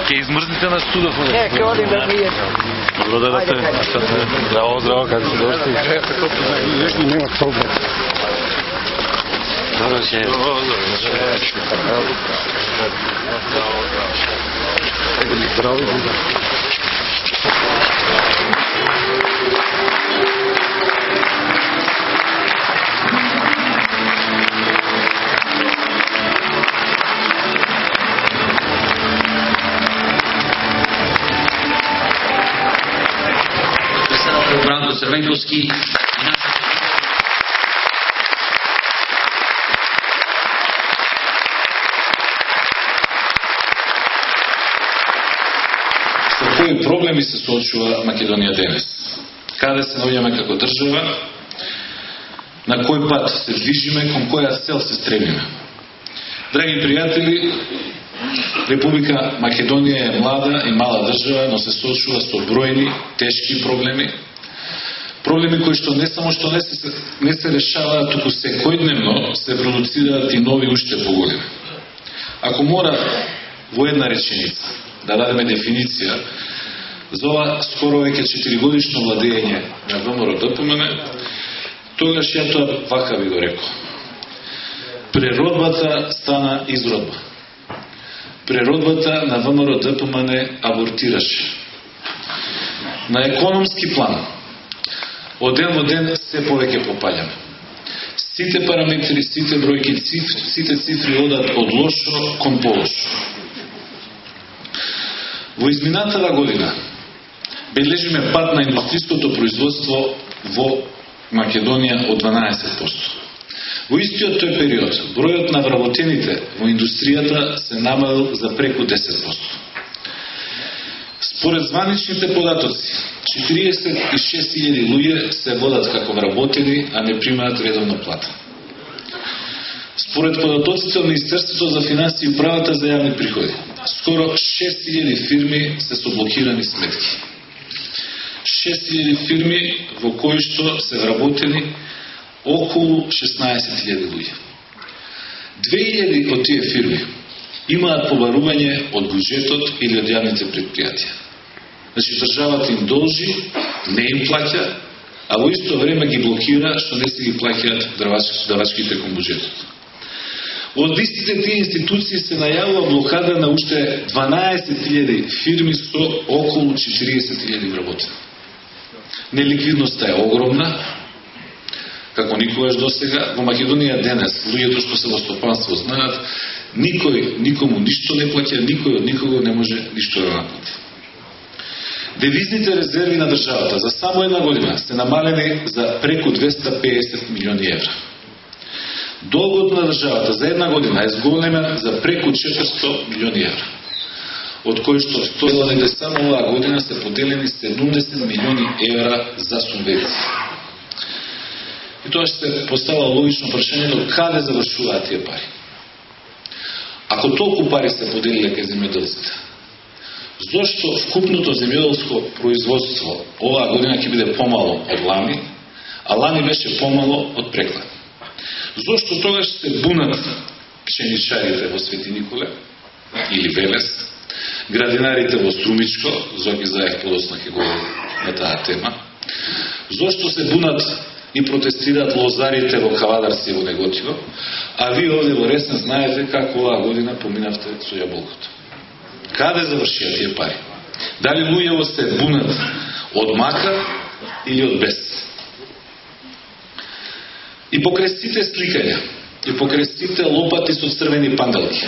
Ке измрзнете на студов. Не, ке одим да пијем. Добро да сте. Здраво, здраво, како се дошли? Нема проблем. Добро ќе. Здраво. Бранко Црвенковски. Со кои проблеми се соочува Македонија денес? Каде се наоѓаме како држава? На кој пат се движиме, кон која цел се стремиме? Драги пријатели, Република Македонија е млада и мала држава, но се соочува со бројни, тешки проблеми. Проблеми кои што не само што не се решаваат, туку секојдневно се продуцираат и нови уште поголеми. Ако мора во една реченица да дадеме дефиниција за ова скоро веќе 4-годишно владење на ВМРО-ДПМН, тогаш ја тоа вака би го рекол. Преродбата стана изродба. Преродбата на ВМРО-ДПМН абортираше. На економски план, од ден во ден се повеќе попаѓаме. Сите параметри, сите бројки, сите цифри одат од лошо кон полошо. Во изминатава година бележиме пад на индустријското производство во Македонија од 12%. Во истиот тој период, бројот на вработените во индустријата се намалил за преку 10%. Според званичните податоци, 46.000 луѓе се водат како вработени, а не примаат редовна плата. Според податоците од Министерството за финансии и управата за јавни приходи, скоро 6.000 фирми се со блокирани сметки. 6.000 фирми во кои што се вработени околу 16.000 луѓе. 2.000 од тие фирми имаат побарување од буџетот или од јавните предпријатија. Значи, државата им должи, не им плаќа, а во исто време ги блокира, што не се ги плаќаат давачките кон буџетот. Од истите тие институции се најавува блокада на уште 12.000 фирми со околу 40.000 вработени. Неликвидноста е огромна, како никогаш досега. Во Македонија денес, луѓето што се во стопанство знаат, никој никому ништо не плаќа, никој од никого не може ништо да наплати. Девизните резерви на државата за само една година се намалени за преку 250 милиони евра. Долгот на државата за една година е зголемен за преку 400 милиони евра, од кои што стојаните само оваа година се поделени 70 милиони евра за субвенции. И тоа ще се постава логично прашањето каде завршуваат тие пари. Ако толку пари се поделиле кај земјоделците, зошто вкупното земјоделско производство оваа година ќе биде помало од лани, а лани беше помало од преклани? Зошто тогаш се бунат пшеничарите во Свети Николе или Велес, градинарите во Струмичко, Зоки Заев подоцна ќе говори на таа тема? Зошто се бунат и протестираат лозарите во Кавадарци и во Неготиво, а вие овде во Ресен знаете како оваа година поминавте со јаболкото? Каде завршија тие пари? Дали луѓето се бунат од мака или од бес? И покрај сите сликања, и покрај сите лопати со црвени панделки,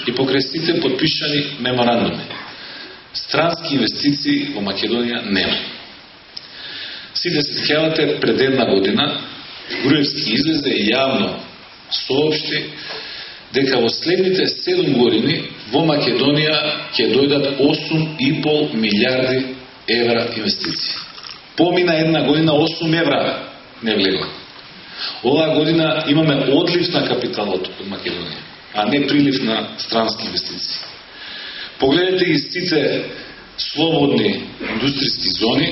и покрај сите подпишани меморандуми, странски инвестиции во Македонија нема. Сите се сеќавате пред една година, Груевски излезе и јавно соопшти дека во следните 7 години во Македонија ќе дојдат 8,5 милиарди евра инвестиции. Помина една година 8 евра не влегла. Оваа година имаме одлив на капиталот од Македонија, а не прилив на странски инвестиции. Погледнете ги сите слободни индустријски зони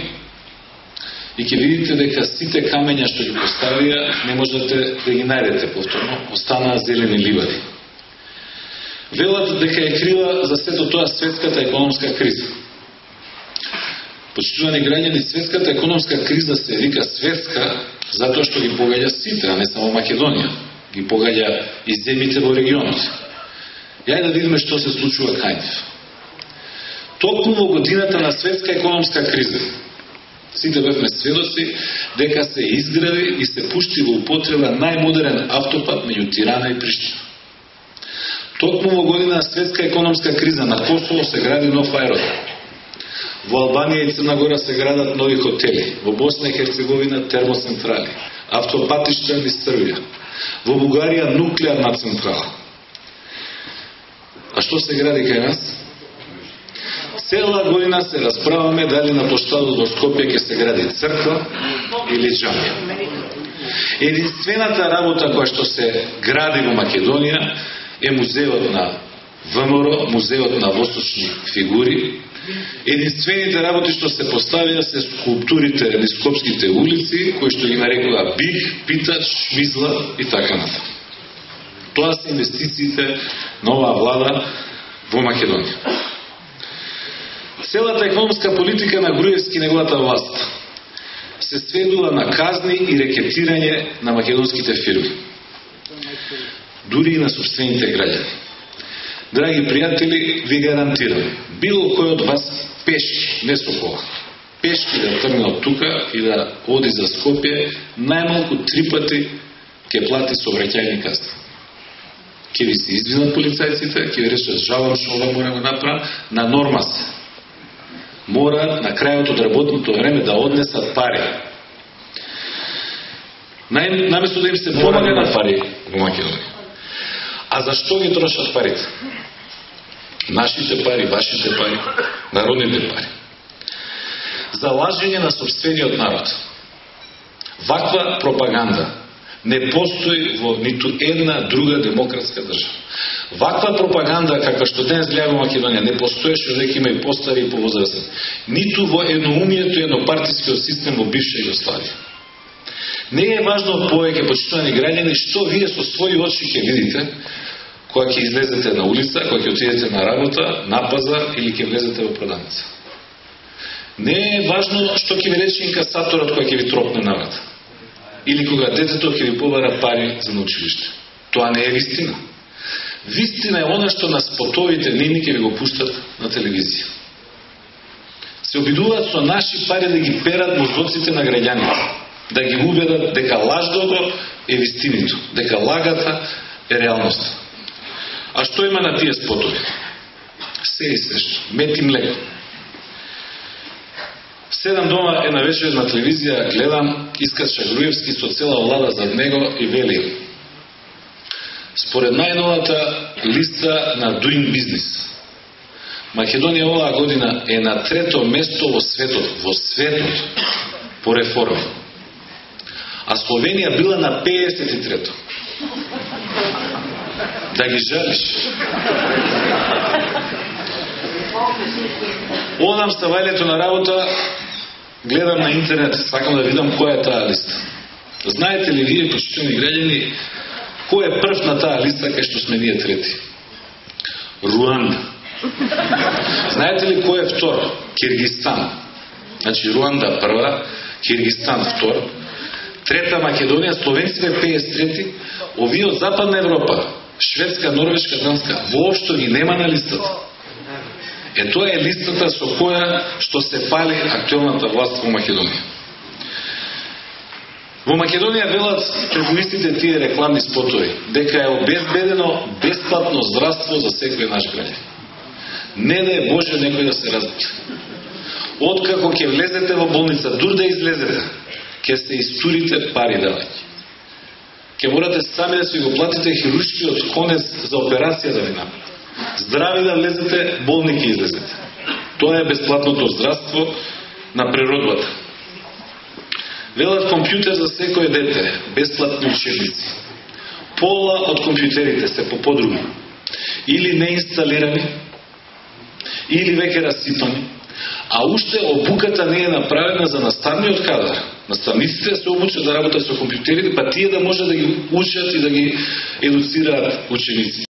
и ќе видите дека сите камења што ги поставија не можете да ги најдете повторно, останаа зелени ливади. Велат дека е крива за сето тоа светската економска криза. Почитувани граѓани, светската економска криза се вика светска затоа што ги погаѓа сите, а не само Македонија. Ги погаѓа и земјите во регионот. Јај да видиме што се случува кај нив. Токму во годината на светска економска криза, сите бевме сведоци дека се изгради и се пушти во употреба најмодерен автопат меѓу Тирана и Приштина. Токму во година на светска економска криза на Косово се гради нов аеродром. Во Албанија и Црна Гора се градат нови хотели. Во Босна и Херцеговина термоцентрали. Автопатишта низ Србија. Во Бугарија нуклеарна централа. А што се гради кај нас? Цела година се расправаме дали на плоштадот во Скопје ќе се гради црква или џамија. Единствената работа која што се гради во Македонија е музеот на ВМРО, музеот на восточни фигури. Единствените работи што се поставија се скулптурите низ скопските улици, кои што ги нарекува Биг, Питач, Шмизла и така натаму. Тоа се инвестициите на оваа влада во Македонија. Целата економска политика на Груевски и неговата власт се сведува на казни и рекетирање на македонските фирми. Дури и на собствените граѓани. Драги пријатели, ви гарантирам, било кој од вас пешки, не со кола, пешки да тргне од тука и да оди за Скопје, најмалку 3 пати ќе плати сообраќајни казни. Ќе ви се извинат полицајците, ќе ви решат жалам што ова мора да направам, на норма се. Мора на крајот од работното време да однесат пари. Наместо да им се помага на пари во Македонија. А зашто ги трошат парите? Нашите пари, вашите пари, народните пари. За лажење на собствениот народ. Ваква пропаганда не постои во ниту една друга демократска држава. Ваква пропаганда, каква што денес гледа во Македонија, не постоеше дека има и постари и повозрастни. Ниту во едноумието и еднопартискиот систем во бивша Југославија. Не е важно повеќе, почитувани граѓани, што вие со своји очи ќе видите кога ќе излезете на улица, кога ќе отидете на работа, на пазар или ќе влезете во продавница. Не е важно што ќе ви рече инкасаторот кога ќе ви тропне на врата. Или кога детето ќе ви побара пари за на училиште. Тоа не е вистина. Вистина е она што на спотовите нивни ќе ви го пуштат на телевизија. Се обидуваат со наши пари да ги перат мозоците на граѓаните. Да ги убедат дека лаждото е вистинито, дека лагата е реалност. А што има на тие спотови? Се и свешто. Мет и млеко. 7 дома е на вечер на телевизија, гледам Искач Груевски со цела влада зад него и вели: според најновата листа на Doing Business, Македонија оваа година е на 3-то место во светот по реформи. А Словенија била на 53-то. Да ги жалиш. Одам ставајлето на работа, гледам на интернет, сакам да видам која е таа листа. Знаете ли вие, почитувани граѓани, кој е прв на таа листа кај што сме ние трети? Руанда. Знаете ли кој е втор? Киргистан. Значи Руанда прва, Киргистан втор, трета Македонија, Словенците 53, овие од Западна Европа, Шведска, Норвешка, Данска, воопшто ги нема на листата. Тоа е листата со која што се пали актуелната власт во Македонија. Во Македонија велат пред тие рекламни спотови дека е обезбедено бесплатно здравство за секој наш граѓанин. Не да е Боже некој да се разболи. Откако ќе влезете во болница, дур да излезете, ќе се истурите пари давајќи. Ќе морате сами да си го платите хируршкиот конец за операција да ви направи. Здрави да влезете, болни ќе излезете. Тоа е бесплатното здравство на природбата. Велат компјутер за секој дете, бесплатни учебници. Пола од компјутерите се по подруги. Или не инсталирани, или веќе расипани. А уште обуката не е направена за наставниот кадар. Наставниците се обучат да работат со компјутерите, па тие да може да ги учат и да ги едуцираат ученици.